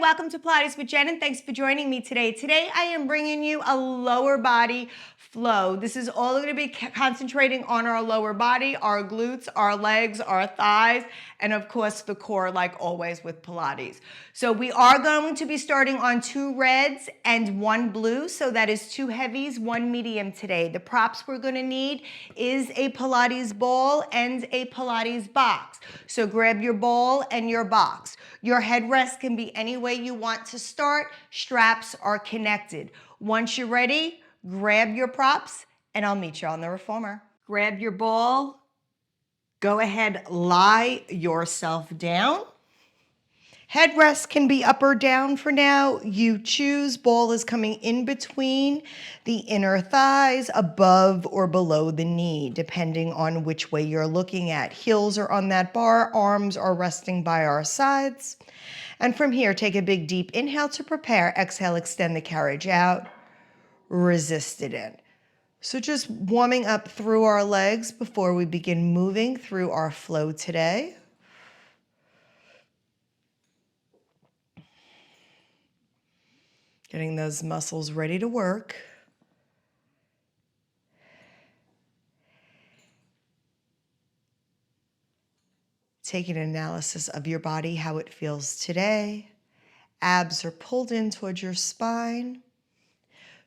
welcome to Pilates with Jen, and thanks for joining me today. Today I am bringing you a lower body flow. This is all going to be concentrating on our lower body, our glutes, our legs, our thighs, and of course the core, like always with Pilates. So we are going to be starting on 2 reds and 1 blue, so that is 2 heavies, 1 medium today. The props we're going to need is a Pilates ball and a Pilates box. So grab your ball and your box. Your headrest can be any way you want to start. Straps are connected. Once you're ready, grab your props and I'll meet you on the reformer. Grab your ball. Go ahead, lie yourself down. Headrest can be up or down for now. You choose. Ball is coming in between the inner thighs, above or below the knee, depending on which way you're looking at. Heels are on that bar, arms are resting by our sides. And from here, take a big deep inhale to prepare. Exhale, extend the carriage out. Resist it in. So just warming up through our legs before we begin moving through our flow today. Getting those muscles ready to work. Take an analysis of your body, how it feels today. Abs are pulled in towards your spine.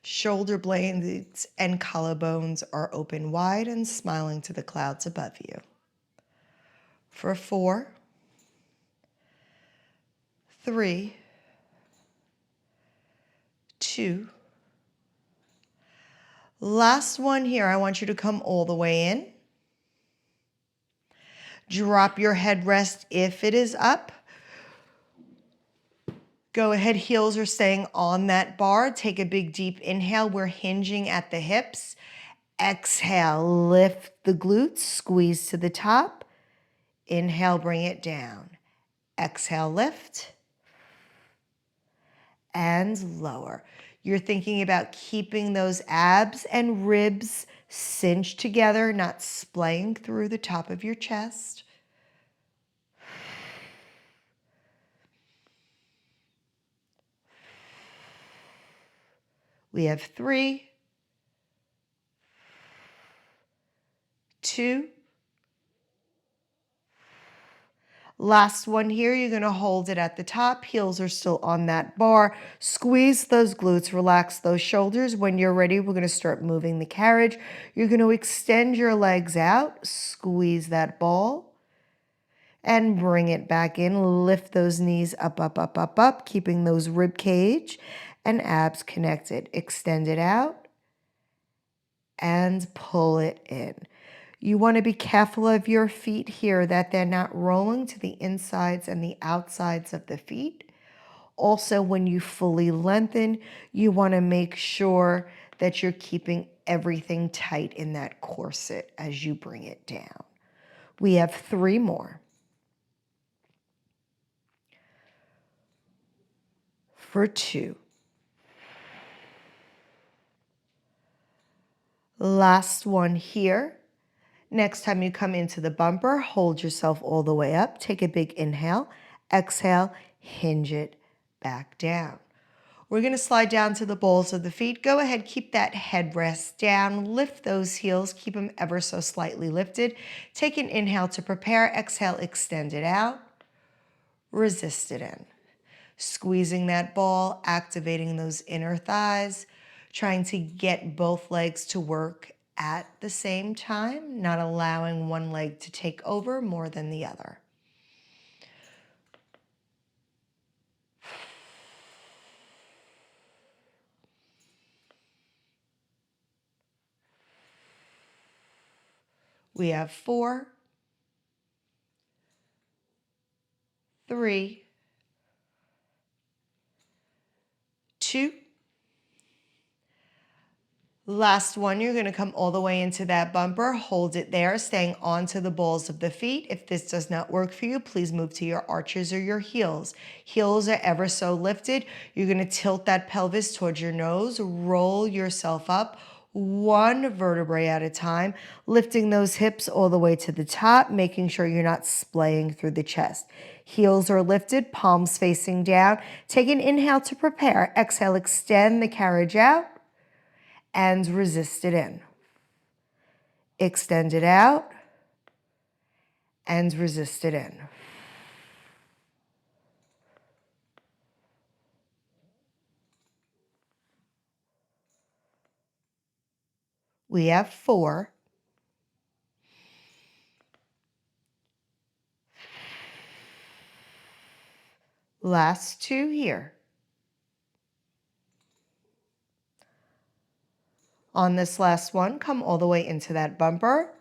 Shoulder blades and collarbones are open wide and smiling to the clouds above you. For 4, 3, 2. Last one here. I want you to come all the way in. Drop your headrest if it is up. Go ahead, heels are staying on that bar. Take a big deep inhale. We're hinging at the hips. Exhale, lift the glutes, squeeze to the top. Inhale, bring it down. Exhale, lift. And lower. You're thinking about keeping those abs and ribs cinched together, not splaying through the top of your chest. We have 3, 2. Last one here, you're going to hold it at the top. Heels are still on that bar. Squeeze those glutes, relax those shoulders. When you're ready, we're going to start moving the carriage. You're going to extend your legs out, squeeze that ball, and bring it back in. Lift those knees up, up, up, up, up, keeping those rib cage and abs connected. Extend it out and pull it in. You want to be careful of your feet here, that they're not rolling to the insides and the outsides of the feet. Also, when you fully lengthen, you want to make sure that you're keeping everything tight in that corset as you bring it down. We have 3 more. For 2. Last one here. Next time you come into the bumper, hold yourself all the way up. Take a big inhale. Exhale, hinge it back down. We're going to slide down to the balls of the feet. Go ahead, keep that headrest down. Lift those heels. Keep them ever so slightly lifted. Take an inhale to prepare. Exhale, extend it out. Resist it in. Squeezing that ball, activating those inner thighs, trying to get both legs to work at the same time, not allowing one leg to take over more than the other. We have 4, 3, 2. Last one, you're going to come all the way into that bumper. Hold it there, staying onto the balls of the feet. If this does not work for you, please move to your arches or your heels. Heels are ever so lifted. You're going to tilt that pelvis towards your nose. Roll yourself up, 1 vertebrae at a time, lifting those hips all the way to the top, making sure you're not splaying through the chest. Heels are lifted, palms facing down. Take an inhale to prepare. Exhale, extend the carriage out and resist it in. Extend it out and resist it in. We have 4. Last 2 here. On this last one, come all the way into that bumper.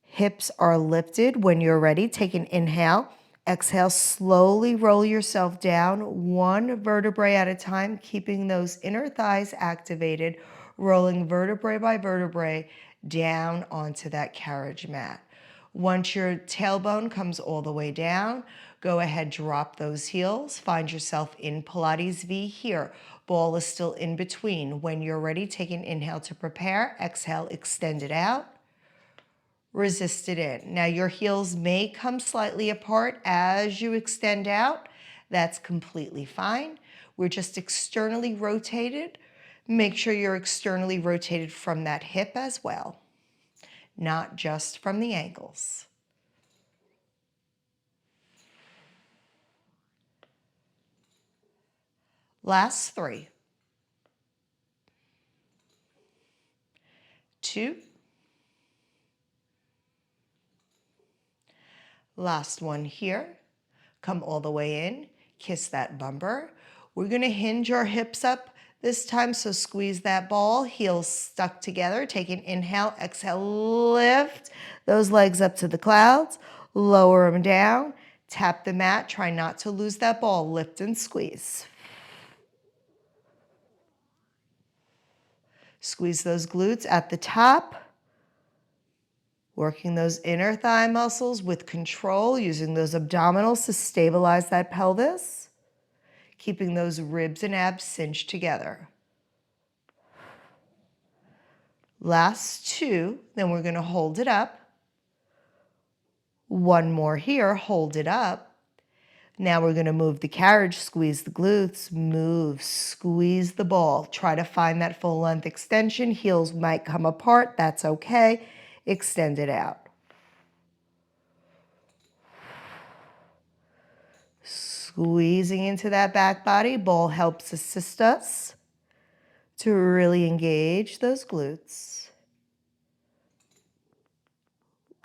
Hips are lifted. When you're ready, take an inhale. Exhale, slowly roll yourself down, 1 vertebrae at a time, keeping those inner thighs activated, rolling vertebrae by vertebrae down onto that carriage mat. Once your tailbone comes all the way down, go ahead, drop those heels. Find yourself in Pilates V here. Ball is still in between. When you're ready, take an inhale to prepare. Exhale, extend it out. Resist it in. Now your heels may come slightly apart as you extend out. That's completely fine. We're just externally rotated. Make sure you're externally rotated from that hip as well, not just from the ankles. Last 3. 2. Last one here. Come all the way in. Kiss that bumper. We're going to hinge our hips up this time, so squeeze that ball. Heels stuck together. Take an inhale. Exhale. Lift those legs up to the clouds. Lower them down. Tap the mat. Try not to lose that ball. Lift and squeeze. Squeeze those glutes at the top. Working those inner thigh muscles with control, using those abdominals to stabilize that pelvis. Keeping those ribs and abs cinched together. Last 2, then we're going to hold it up. 1 more here, hold it up. Now we're going to move the carriage, squeeze the glutes, move, squeeze the ball. Try to find that full length extension. Heels might come apart, that's okay. Extend it out. Squeezing into that back body. Ball helps assist us to really engage those glutes.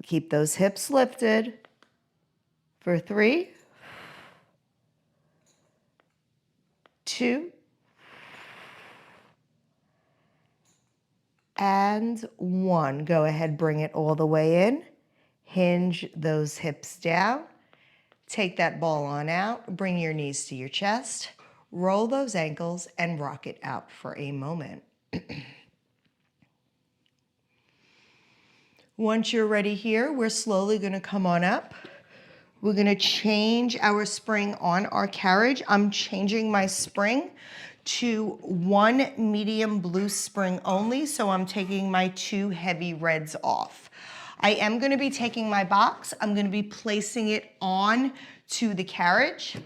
Keep those hips lifted for 3, 2, and 1. Go ahead, bring it all the way in. Hinge those hips down. Take that ball on out. Bring your knees to your chest. Roll those ankles and rock it out for a moment. Once you're ready here, we're slowly going to come on up. We're going to change our spring on our carriage. I'm changing my spring to 1 medium blue spring only, so I'm taking my 2 heavy reds off. I am going to be taking my box. I'm going to be placing it on to the carriage.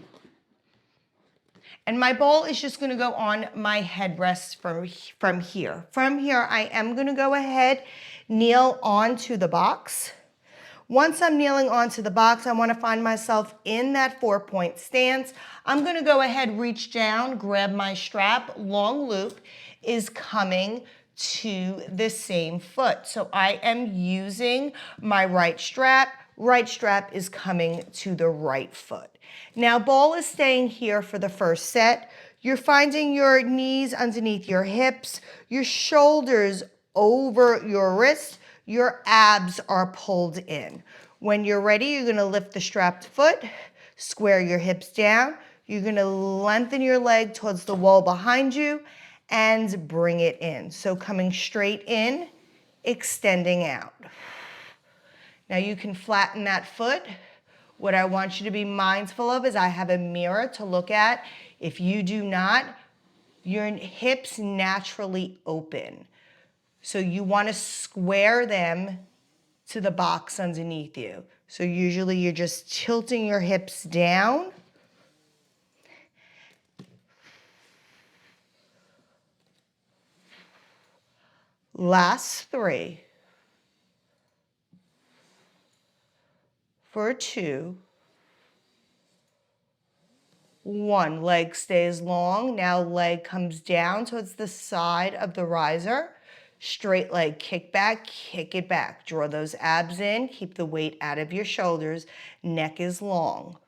And my ball is just going to go on my headrest from here. From here, I am going to go ahead, kneel onto the box. Once I'm kneeling onto the box, I want to find myself in that 4-point stance. I'm going to go ahead, reach down, grab my strap. Long loop is coming to the same foot. So I am using my right strap. Right strap is coming to the right foot. Now, ball is staying here for the first set. You're finding your knees underneath your hips, your shoulders over your wrist. Your abs are pulled in. When you're ready, you're going to lift the strapped foot, square your hips down. You're going to lengthen your leg towards the wall behind you and bring it in. So coming straight in, extending out. Now you can flatten that foot. What I want you to be mindful of is I have a mirror to look at. If you do not, your hips naturally open. So you want to square them to the box underneath you. So usually you're just tilting your hips down. Last 3. For 2. 1, leg stays long. Now leg comes down towards the side of the riser. Straight leg, kick back, kick it back. Draw those abs in, keep the weight out of your shoulders. Neck is long.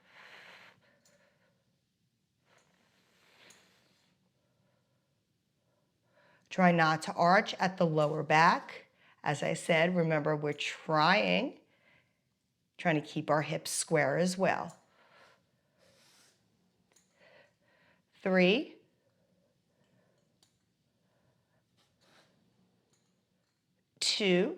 Try not to arch at the lower back. As I said, remember we're trying to keep our hips square as well. 3, 2,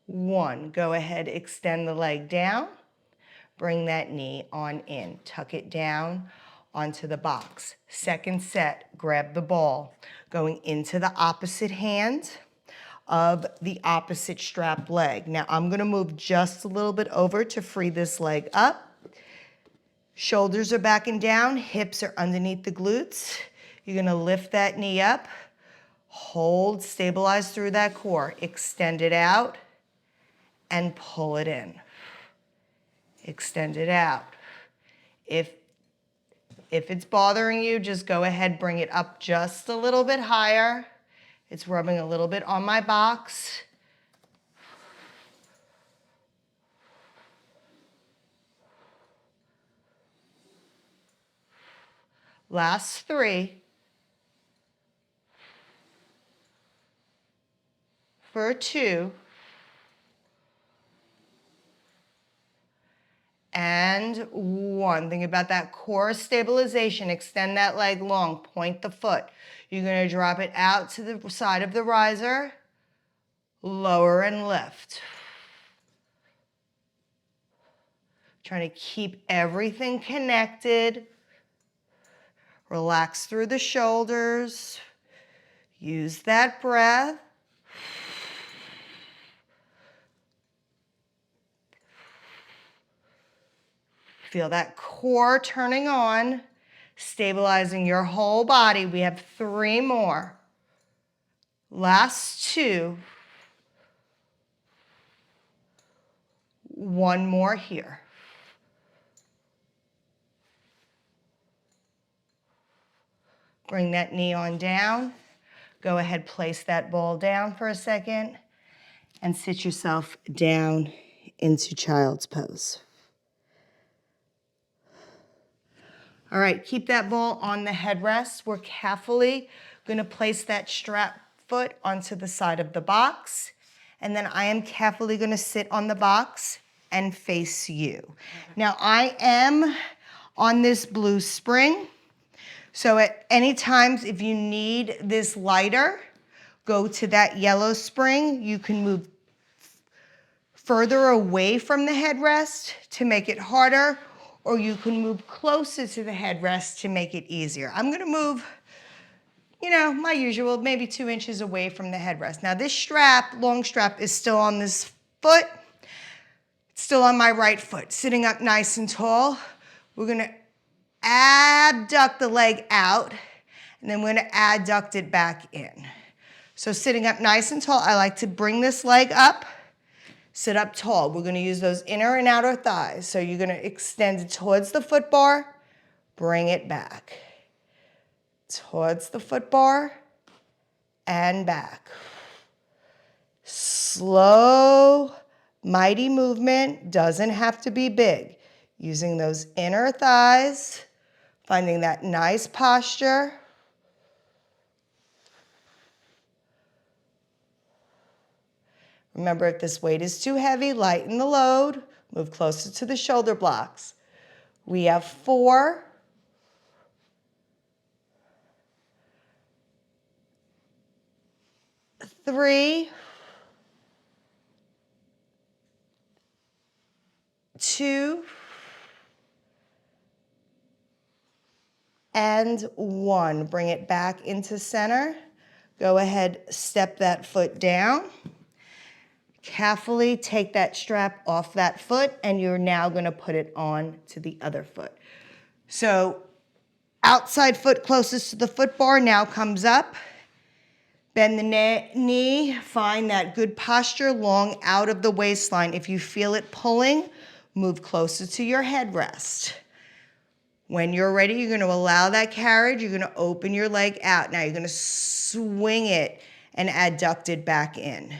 1. Go ahead, extend the leg down. Bring that knee on in. Tuck it down onto the box. Second set, grab the ball. Going into the opposite hand of the opposite strap leg. Now I'm gonna move just a little bit over to free this leg up. Shoulders are back and down, hips are underneath the glutes. You're gonna lift that knee up, hold, stabilize through that core. Extend it out and pull it in. Extend it out. If it's bothering you, just go ahead, bring it up just a little bit higher. It's rubbing a little bit on my box. Last 3. For 2. And 1. Think about that core stabilization. Extend that leg long. Point the foot. You're going to drop it out to the side of the riser. Lower and lift. Trying to keep everything connected. Relax through the shoulders. Use that breath. Feel that core turning on, stabilizing your whole body. We have 3 more. Last 2. 1 more here. Bring that knee on down. Go ahead, place that ball down for a second and sit yourself down into child's pose. All right, keep that ball on the headrest. We're carefully gonna place that strap foot onto the side of the box, and then I am carefully gonna sit on the box and face you. Now I am on this blue spring, so at any times if you need this lighter, go to that yellow spring. You can move further away from the headrest to make it harder, or you can move closer to the headrest to make it easier. I'm gonna move, my usual, maybe 2 inches away from the headrest. Now this strap, long strap, is still on this foot. It's still on my right foot, sitting up nice and tall. We're gonna abduct the leg out, and then we're gonna adduct it back in. So sitting up nice and tall, I like to bring this leg up. Sit up tall. We're going to use those inner and outer thighs. So you're going to extend it towards the foot bar, bring it back. Towards the foot bar and back. Slow, mighty movement. Doesn't have to be big. Using those inner thighs, finding that nice posture. Remember, if this weight is too heavy, lighten the load. Move closer to the shoulder blocks. We have 4. 3. 2. And 1. Bring it back into center. Go ahead, step that foot down. Carefully take that strap off that foot, and you're now gonna put it on to the other foot. So outside foot closest to the foot bar now comes up. Bend the knee, find that good posture long out of the waistline. If you feel it pulling, move closer to your headrest. When you're ready, you're gonna allow that carriage, you're gonna open your leg out. Now you're gonna swing it and adduct it back in.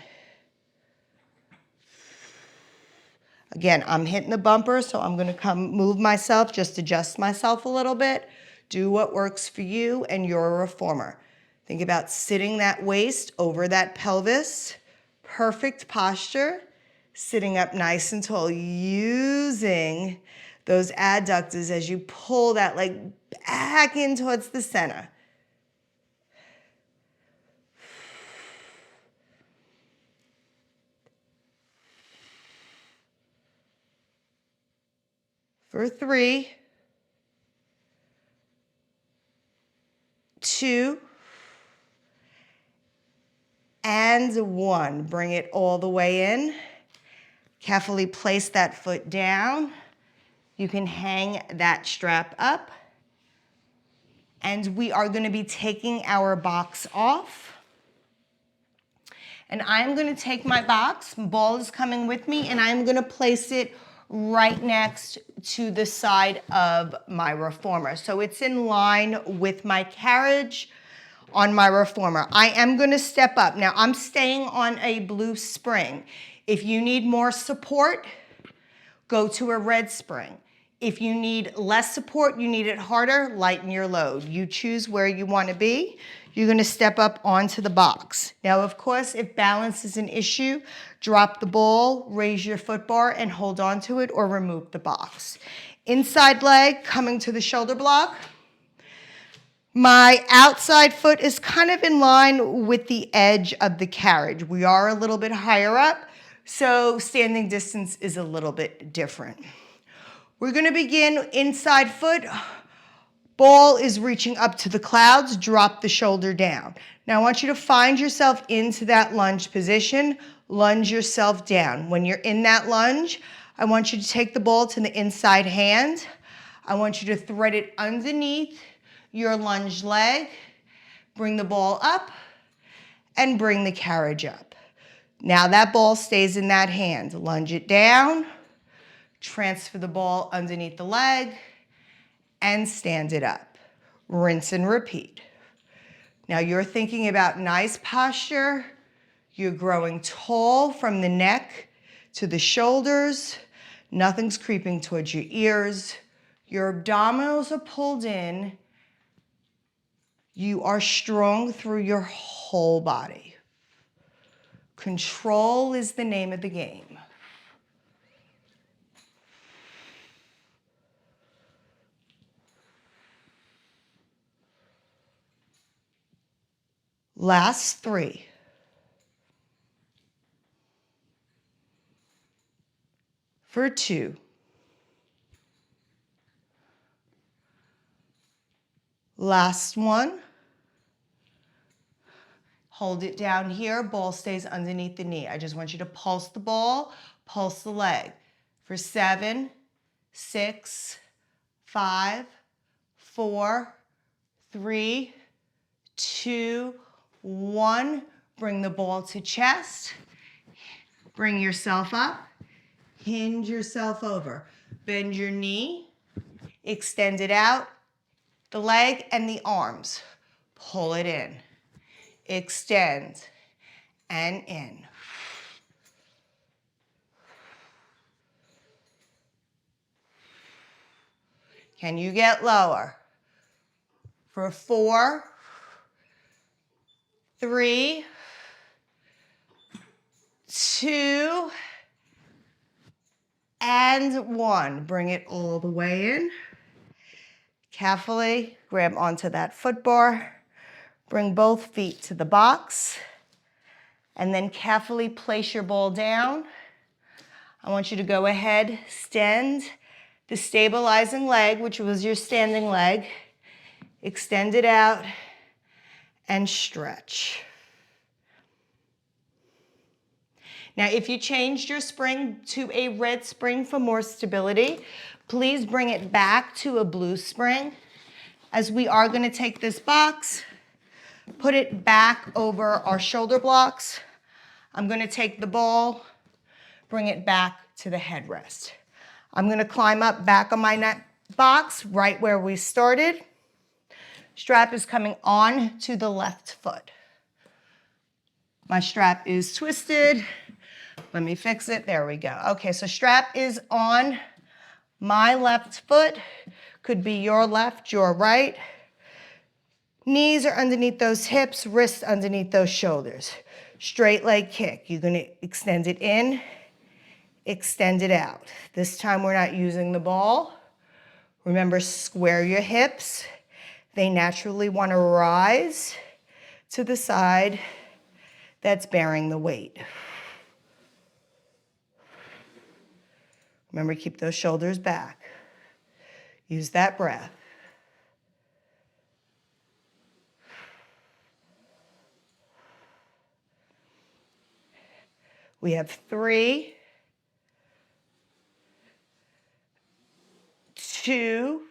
Again, I'm hitting the bumper, so I'm gonna move myself, just adjust myself a little bit. Do what works for you, and you're a reformer. Think about sitting that waist over that pelvis. Perfect posture. Sitting up nice and tall, using those adductors as you pull that leg back in towards the center. For 3, 2, and 1. Bring it all the way in. Carefully place that foot down. You can hang that strap up. And we are going to be taking our box off. And I'm going to take my box, ball is coming with me, and I'm going to place it right next to the side of my reformer. So it's in line with my carriage on my reformer. I am going to step up. Now I'm staying on a blue spring. If you need more support, go to a red spring. If you need less support, you need it harder, lighten your load. You choose where you want to be. You're going to step up onto the box. Now, of course, if balance is an issue, drop the ball, raise your foot bar, and hold on to it, or remove the box. Inside leg coming to the shoulder block. My outside foot is kind of in line with the edge of the carriage. We are a little bit higher up, so standing distance is a little bit different. We're going to begin inside foot. Ball is reaching up to the clouds. Drop the shoulder down. Now I want you to find yourself into that lunge position. Lunge yourself down. When you're in that lunge, I want you to take the ball to the inside hand. I want you to thread it underneath your lunge leg. Bring the ball up and bring the carriage up. Now that ball stays in that hand. Lunge it down. Transfer the ball underneath the leg and stand it up. Rinse and repeat. Now you're thinking about nice posture. You're growing tall from the neck to the shoulders. Nothing's creeping towards your ears. Your abdominals are pulled in. You are strong through your whole body. Control is the name of the game. Last 3. For 2. Last 1. Hold it down here. Ball stays underneath the knee. I just want you to pulse the ball, pulse the leg. For 7, 6, 5, 4, 3, 2, 1. Bring the ball to chest. Bring yourself up. Hinge yourself over. Bend your knee. Extend it out. The leg and the arms. Pull it in. Extend and in. Can you get lower? For 4, 3, 2, and 1. Bring it all the way in. Carefully grab onto that foot bar. Bring both feet to the box. And then carefully place your ball down. I want you to go ahead, extend the stabilizing leg, which was your standing leg. Extend it out and stretch. Now, if you changed your spring to a red spring for more stability, please bring it back to a blue spring, as we are going to take this box, put it back over our shoulder blocks. I'm going to take the ball, bring it back to the headrest. I'm going to climb up back on my box right where we started. Strap is coming on to the left foot. My strap is twisted. Let me fix it. There we go. Okay, so strap is on my left foot. Could be your left, your right. Knees are underneath those hips, wrists underneath those shoulders. Straight leg kick. You're going to extend it in, extend it out. This time we're not using the ball. Remember, square your hips. They naturally want to rise to the side that's bearing the weight. Remember, keep those shoulders back. Use that breath. We have 3, 2,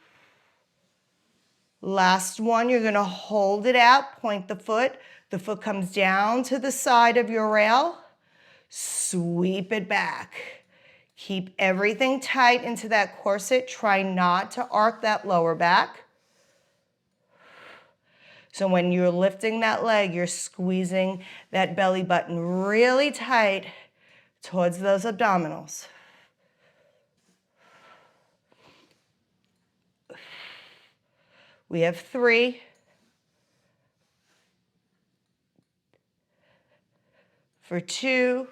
last one. You're going to hold it out, point the foot. The foot comes down to the side of your rail. Sweep it back. Keep everything tight into that corset. Try not to arc that lower back. So when you're lifting that leg, you're squeezing that belly button really tight towards those abdominals. We have 3. For 2.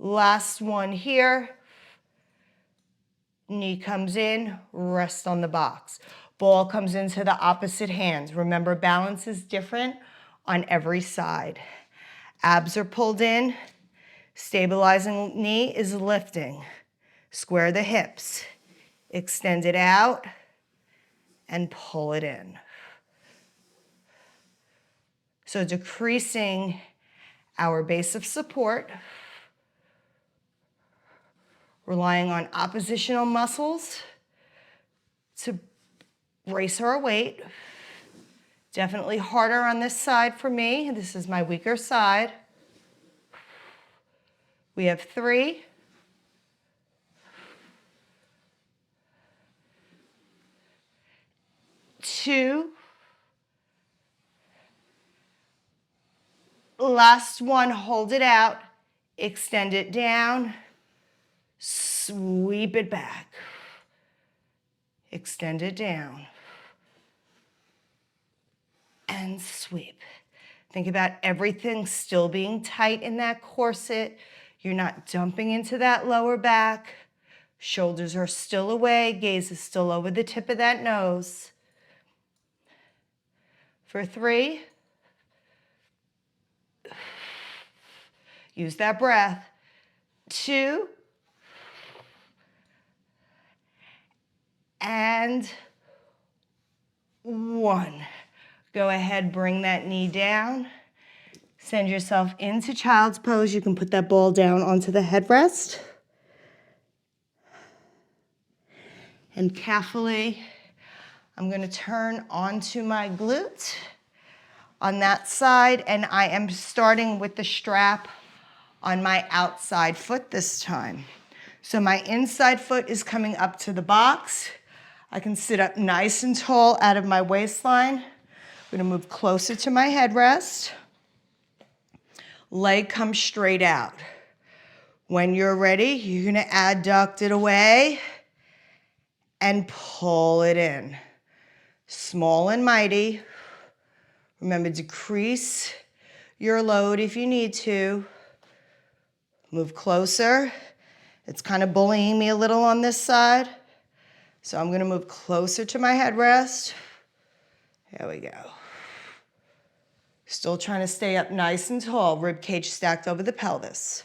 Last one here. Knee comes in, rest on the box. Ball comes into the opposite hands. Remember, balance is different on every side. Abs are pulled in. Stabilizing knee is lifting. Square the hips. Extend it out and pull it in. So decreasing our base of support, relying on oppositional muscles to brace our weight. Definitely harder on this side for me. This is my weaker side. We have 3. 2. Last one, hold it out, extend it down, sweep it back, extend it down, and sweep. Think about everything still being tight in that corset. You're not dumping into that lower back. Shoulders are still away, gaze is still over the tip of that nose. For 3, use that breath. 2, and 1. Go ahead, bring that knee down. Send yourself into child's pose. You can put that ball down onto the headrest. And carefully, I'm going to turn onto my glute on that side, and I am starting with the strap on my outside foot this time. So my inside foot is coming up to the box. I can sit up nice and tall out of my waistline. I'm going to move closer to my headrest. Leg comes straight out. When you're ready, you're going to adduct it away and pull it in. Small and mighty. Remember, decrease your load if you need to. Move closer. It's kind of bullying me a little on this side. So I'm going to move closer to my headrest. There we go. Still trying to stay up nice and tall, rib cage stacked over the pelvis.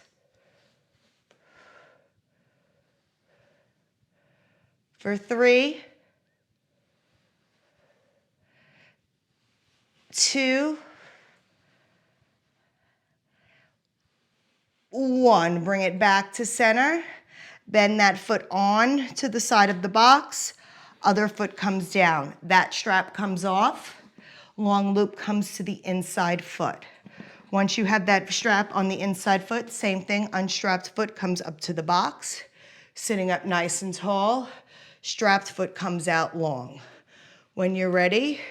For 3, 2, one. Bring it back to center. Bend that foot on to the side of the box. Other foot comes down. That strap comes off. Long loop comes to the inside foot. Once you have that strap on the inside foot, same thing, unstrapped foot comes up to the box. Sitting up nice and tall. Strapped foot comes out long. When you're ready,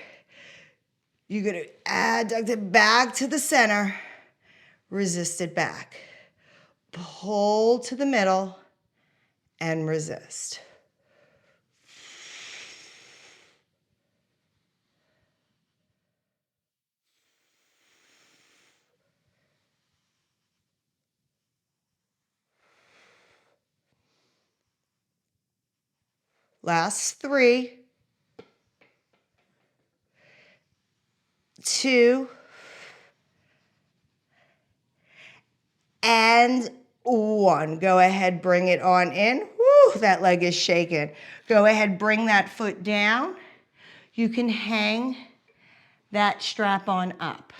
you're gonna adduct it back to the center. Resist it back. Pull to the middle and resist. Last 3, 2, and 1. Go ahead, bring it on in. Woo, that leg is shaking. Go ahead, bring that foot down. You can hang that strap on up.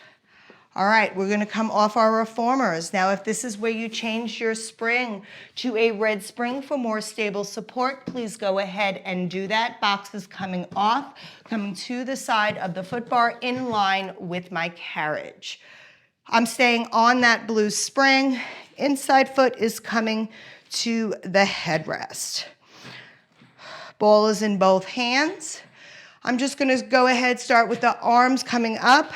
All right, we're gonna come off our reformers. Now, if this is where you changed your spring to a red spring for more stable support, please go ahead and do that. Box is coming off, coming to the side of the foot bar in line with my carriage. I'm staying on that blue spring. Inside foot is coming to the headrest. Ball is in both hands. I'm just gonna go ahead, start with the arms coming up.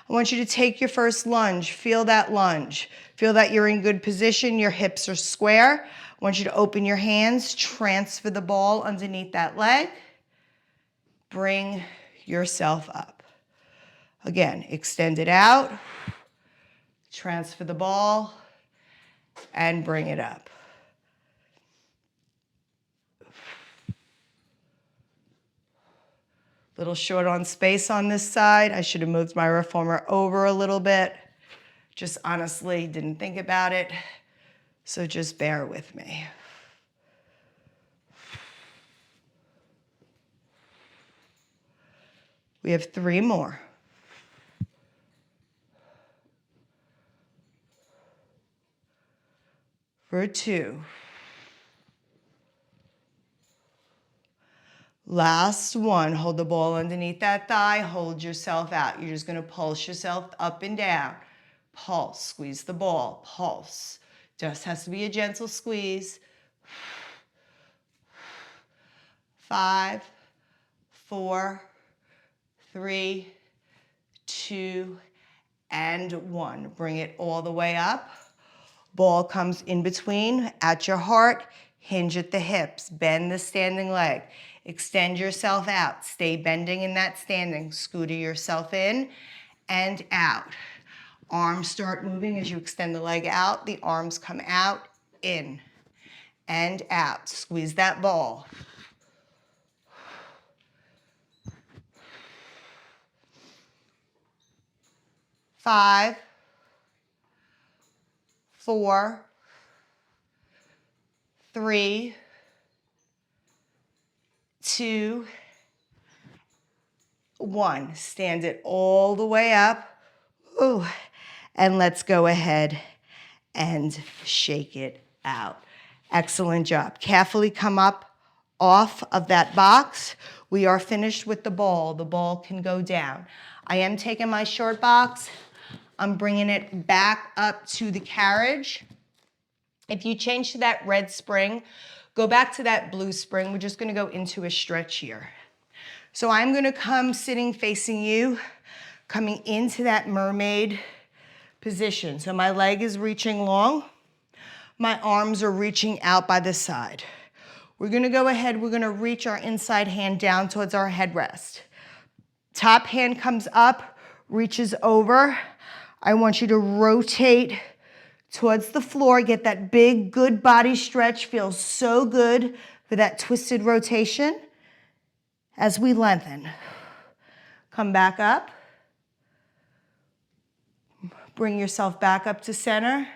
I want you to take your first lunge. Feel that lunge. Feel that you're in good position, your hips are square. I want you to open your hands, transfer the ball underneath that leg. Bring yourself up. Again, extend it out, transfer the ball, and bring it up. Little short on space on this side. I should have moved my reformer over a little bit. Just honestly didn't think about it. So just bear with me. We have 3 more. For 2. Last 1, hold the ball underneath that thigh, hold yourself out. You're just gonna pulse yourself up and down. Pulse, squeeze the ball, pulse. Just has to be a gentle squeeze. 5, 4, 3, 2, and 1. Bring it all the way up. Ball comes in between, at your heart, hinge at the hips, bend the standing leg. Extend yourself out. Stay bending in that standing. Scooter yourself in and out. Arms start moving as you extend the leg out. The arms come out, in and out. Squeeze that ball. 5, 4, 3, 2, 1. Stand it all the way up. Ooh. And let's go ahead and shake it out. Excellent job. Carefully come up off of that box. We are finished with the ball. The ball can go down. I am taking my short box. I'm bringing it back up to the carriage. If you change to that red spring, go back to that blue spring. We're just gonna go into a stretch here. So I'm gonna come sitting facing you, coming into that mermaid position. So my leg is reaching long. My arms are reaching out by the side. We're gonna go ahead, we're gonna reach our inside hand down towards our headrest. Top hand comes up, reaches over. I want you to rotate towards the floor, get that big, good body stretch. Feels so good for that twisted rotation as we lengthen. Come back up. Bring yourself back up to center.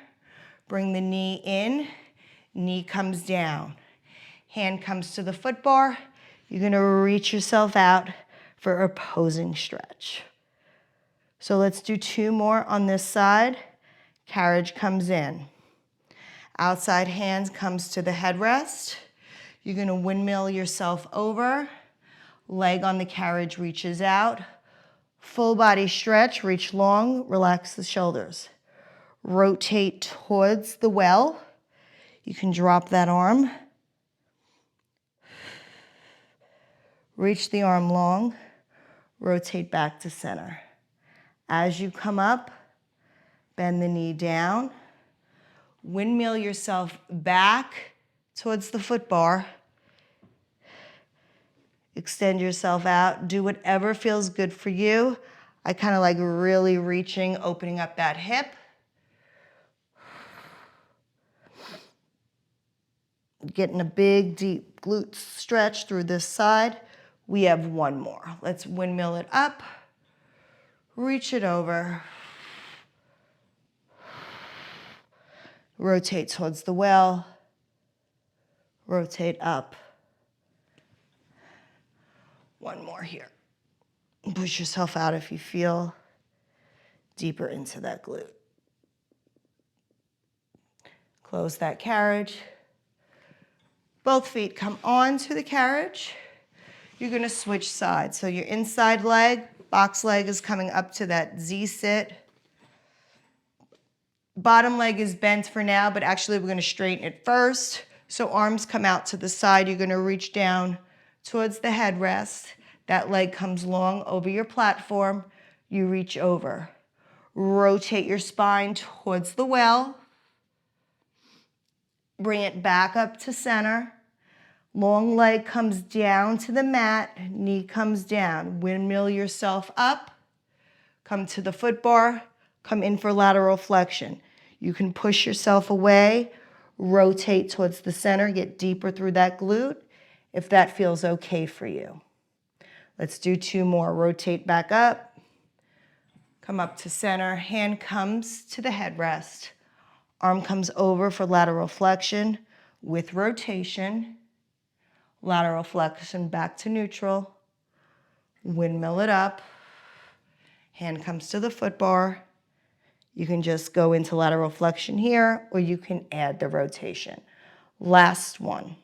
Bring the knee in, knee comes down. Hand comes to the foot bar. You're gonna reach yourself out for opposing stretch. So let's do 2 more on this side. Carriage comes in. Outside hand comes to the headrest. You're gonna windmill yourself over. Leg on the carriage reaches out. Full body stretch, reach long, relax the shoulders. Rotate towards the well. You can drop that arm. Reach the arm long, rotate back to center. As you come up, bend the knee down. Windmill yourself back towards the foot bar. Extend yourself out. Do whatever feels good for you. I kind of like really reaching, opening up that hip. Getting a big, deep glute stretch through this side. We have one more. Let's windmill it up. Reach it over. Rotate towards the well. Rotate up. One more here. Push yourself out if you feel deeper into that glute. Close that carriage. Both feet come onto the carriage. You're gonna switch sides. So your inside leg, box leg is coming up to that Z sit. Bottom leg is bent for now, but actually we're gonna straighten it first. So arms come out to the side. You're gonna reach down towards the headrest. That leg comes long over your platform. You reach over. Rotate your spine towards the well. Bring it back up to center. Long leg comes down to the mat, knee comes down. Windmill yourself up. Come to the foot bar, come in for lateral flexion. You can push yourself away, rotate towards the center, get deeper through that glute if that feels okay for you. Let's do two more. Rotate back up, come up to center, hand comes to the headrest. Arm comes over for lateral flexion with rotation. Lateral flexion back to neutral. Windmill it up. Hand comes to the foot bar. You can just go into lateral flexion here, or you can add the rotation. Last one.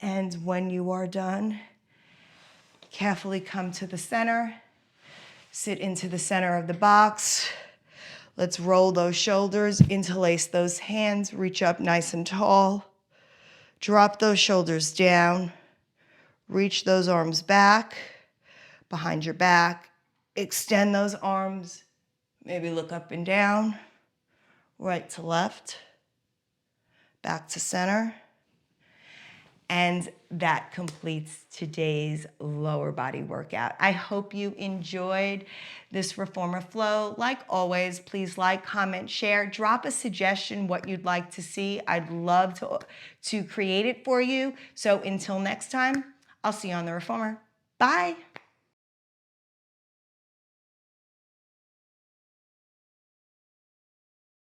And when you are done, carefully come to the center, sit into the center of the box. Let's roll those shoulders, interlace those hands, reach up nice and tall. Drop those shoulders down, reach those arms back, behind your back. Extend those arms, maybe look up and down, right to left, back to center. And that completes today's lower body workout. I hope you enjoyed this reformer flow. Like always, please like, comment, share, drop a suggestion what you'd like to see. I'd love to create it for you. So until next time, I'll see you on the reformer. Bye.